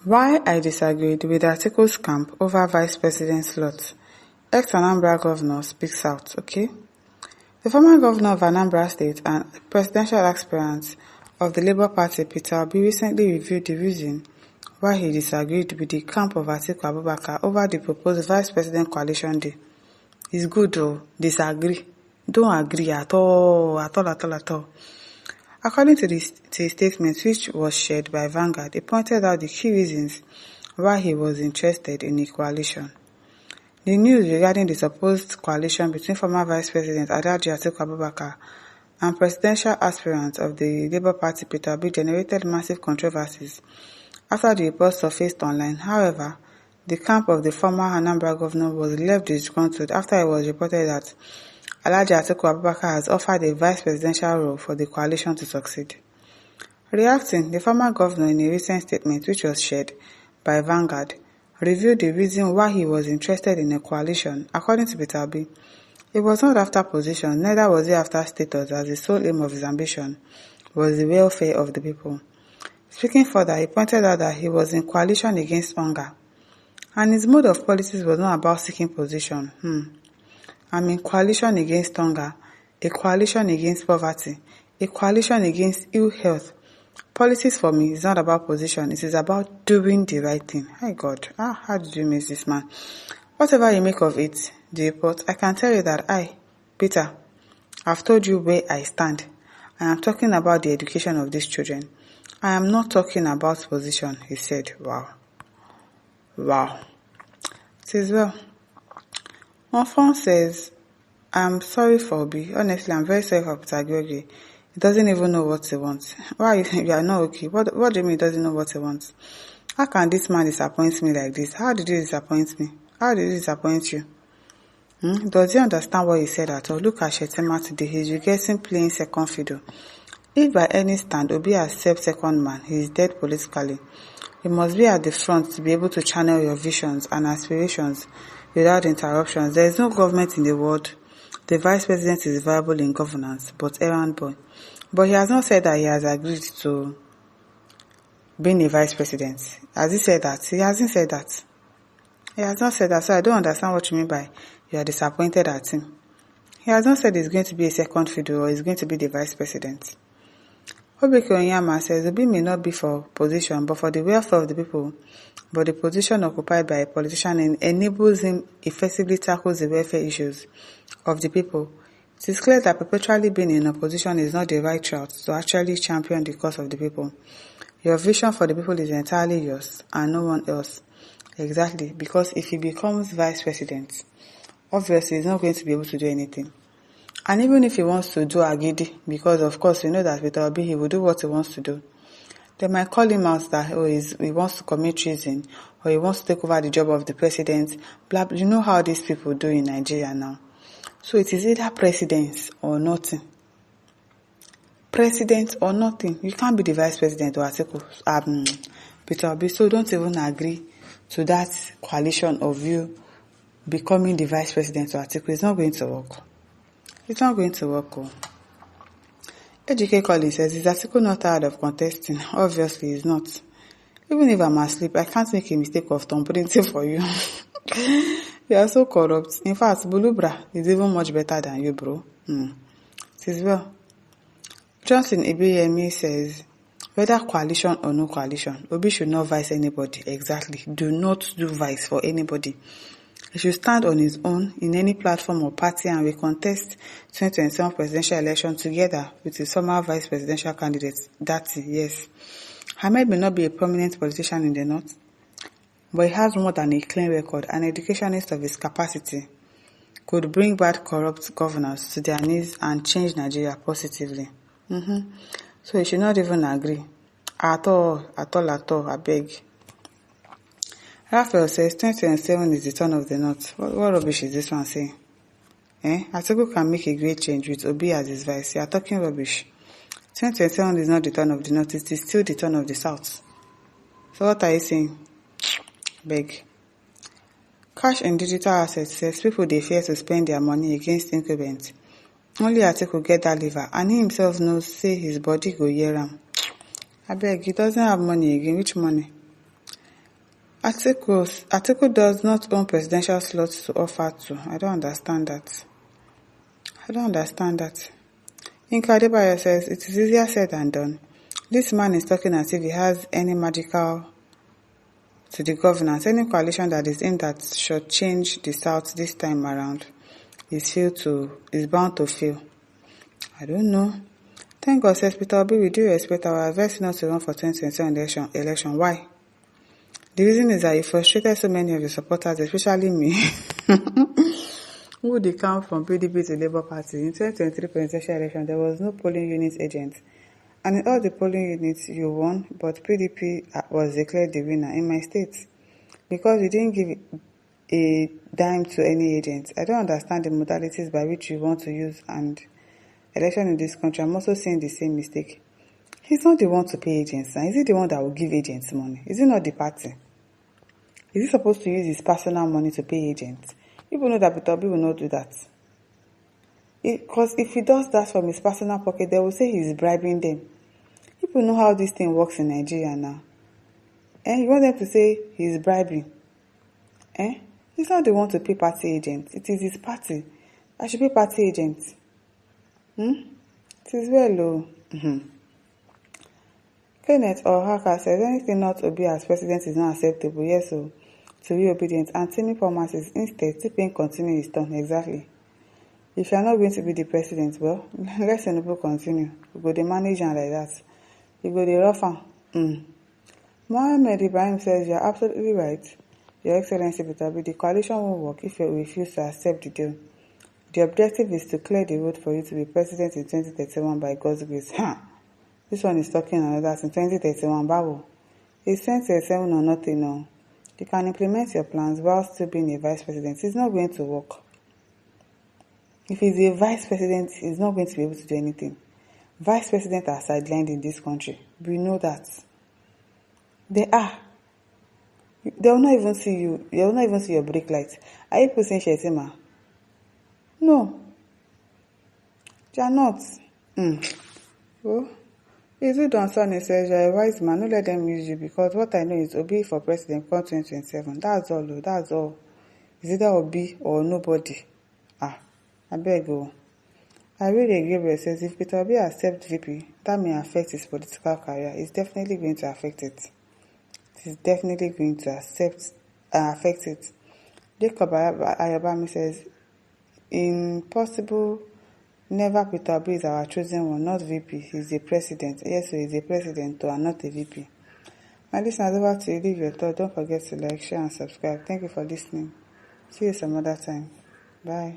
Why I disagreed with Atiku'S camp over vice president slot. Ex-Anambra governor speaks out, okay? The former governor of Anambra State and presidential aspirant of the Labour Party, Peter Obi, recently revealed the reason why he disagreed with the camp of Atiku over the proposed vice president coalition deal. It's good to disagree. Don't agree at all. According to his statement, which was shared by Vanguard, he pointed out the key reasons why he was interested in a coalition. The news regarding the supposed coalition between former Vice President Atiku and presidential aspirant of the Labour Party Peter Obi generated massive controversies after the report surfaced online. However, the camp of the former Anambra governor was left disgruntled after it was reported that Atiku has offered a vice presidential role for the coalition to succeed. Reacting, the former governor in a recent statement which was shared by Vanguard revealed the reason why he was interested in a coalition. According to Peter Obi, it was not after position, neither was it after status, as the sole aim of his ambition was the welfare of the people. Speaking further, he pointed out that he was in coalition against hunger, and his mode of politics was not about seeking position. I'm in coalition against hunger, a coalition against poverty, a coalition against ill health. Politics for me is not about position, it is about doing the right thing. Hi God, how did you miss this man? Whatever you make of it, the report, I can tell you that I, Peter, have told you where I stand. I am talking about the education of these children. I am not talking about position, he said. Wow. It is well. One phone says, I'm sorry for Obi. Honestly, I'm very sorry for Peter Obi. He doesn't even know what he wants. Why you are not okay? What do you mean he doesn't know what he wants? How can this man disappoint me like this? How did he disappoint me? How did he disappoint you? Does he understand what he said at all? Look at Shettima today. He's regretting playing second fiddle. If by any stand Obi accepts second man, he is dead politically. You must be at the front to be able to channel your visions and aspirations without interruptions. There is no government in the world. The vice president is viable in governance, but errand boy. But he has not said that he has agreed to being a vice president. Has he said that? He hasn't said that. He has not said that, so I don't understand what you mean by you are disappointed at him. He has not said he's going to be a second fiddle or he's going to be the vice president. Obeke Onyama says Obi may not be for position, but for the welfare of the people. But the position occupied by a politician enables him effectively tackles the welfare issues of the people. It is clear that perpetually being in opposition is not the right route to actually champion the cause of the people. Your vision for the people is entirely yours and no one else. Exactly, because if he becomes vice president, obviously he's not going to be able to do anything. And even if he wants to do agidi, because of course we know that with Obi he will do what he wants to do, they might call him out that he wants to commit treason or he wants to take over the job of the president. Blah, blah. You know how these people do in Nigeria now. So it is either president or nothing. President or nothing. You can't be the vice president or Atiku, Peter Obi. So don't even agree to that coalition of you becoming the vice president or Atiku. It's not going to work. It's not going to work. Ejike Collins says, is Atiku not tired of contesting? Obviously, he's not. Even if I'm asleep, I can't make a mistake of thumbprinting for you. You are so corrupt. In fact, Bulubra is even much better than you, bro. It is well. Johnson Ibiyemi says, whether coalition or no coalition, Obi should not vice anybody. Exactly. Do not do vice for anybody. He should stand on his own in any platform or party and will contest 2027 presidential election together with his former vice presidential candidate, Dati, yes. Ahmed may not be a prominent politician in the north, but he has more than a clean record. An educationist of his capacity could bring back corrupt governors to their knees and change Nigeria positively. So he should not even agree. At all, I beg. Raphael says 2027 is the turn of the north. What rubbish is this one saying? Atiku can make a great change with Obi as his vice. You are talking rubbish. 2027 is not the turn of the north, it is still the turn of the south. So what are you saying? Beg. Cash and digital assets says people they fear to spend their money against incumbents. Only Atiku get that liver, and he himself knows say his body go year am. I beg, he doesn't have money again. Which money? Atiku does not own presidential slots to offer to. I don't understand that. Yinka Adebayo says, it is easier said than done. This man is talking as if he has any magical to the governance. Any coalition that is in that should change the South this time around is bound to fail. I don't know. Thank God, says Peter Obi, we do expect our advice not to run for 2027 election. Why? The reason is that you frustrated so many of your supporters, especially me, who they come from PDP to Labour Party. In 2023 presidential election, there was no polling unit agent. And in all the polling units, you won, but PDP was declared the winner in my state. Because you didn't give a dime to any agent. I don't understand the modalities by which you want to use and election in this country. I'm also seeing the same mistake. He's not the one to pay agents. Is he the one that will give agents money? Is it not the party? Is he supposed to use his personal money to pay agents? People know that Peter Obi will not do that. Because if he does that from his personal pocket, they will say he's bribing them. People know how this thing works in Nigeria now. You want them to say he's bribing. He's not the one to pay party agents. It is his party. I should pay party agents. It is well low. Kenneth Ohaka says, anything not Obi as president is not acceptable. Yes, so to be obedient. And Timmy promises instead, Tipping continue his turn. Exactly. If you are not going to be the president, well, let Tinubu continue. You go the manager like that. You go the rougher. Mohammed Ibrahim says, you are absolutely right. Your Excellency, the coalition won't work if you refuse to accept the deal. The objective is to clear the road for you to be president in 2031 by God's grace. This one is talking another in 2031, Babu. It's 2037 or nothing, no. You can implement your plans while still being a vice president. It's not going to work. If he's a vice president, he's not going to be able to do anything. Vice presidents are sidelined in this country. We know that. They are. They will not even see you. They will not even see your brake lights. Are you pushing Shetima? No. They are not. Oh. Izu Donsoni says, you're a wise man. Don't let them use you because what I know is Obi for president come 2027. That's all. That's all. It's either Obi or nobody. I beg you. I really agree. Says if Peter Obi accepts VP, that may affect his political career. It's definitely going to affect it. It is definitely going to affect it. Jacob Ayabami says, impossible. Never Peter Obi is our chosen one, not VP. He's the president. Yes, so he's a president too, and not a VP. My listeners, over to you. Leave your thought. Don't forget to like, share, and subscribe. Thank you for listening. See you some other time. Bye.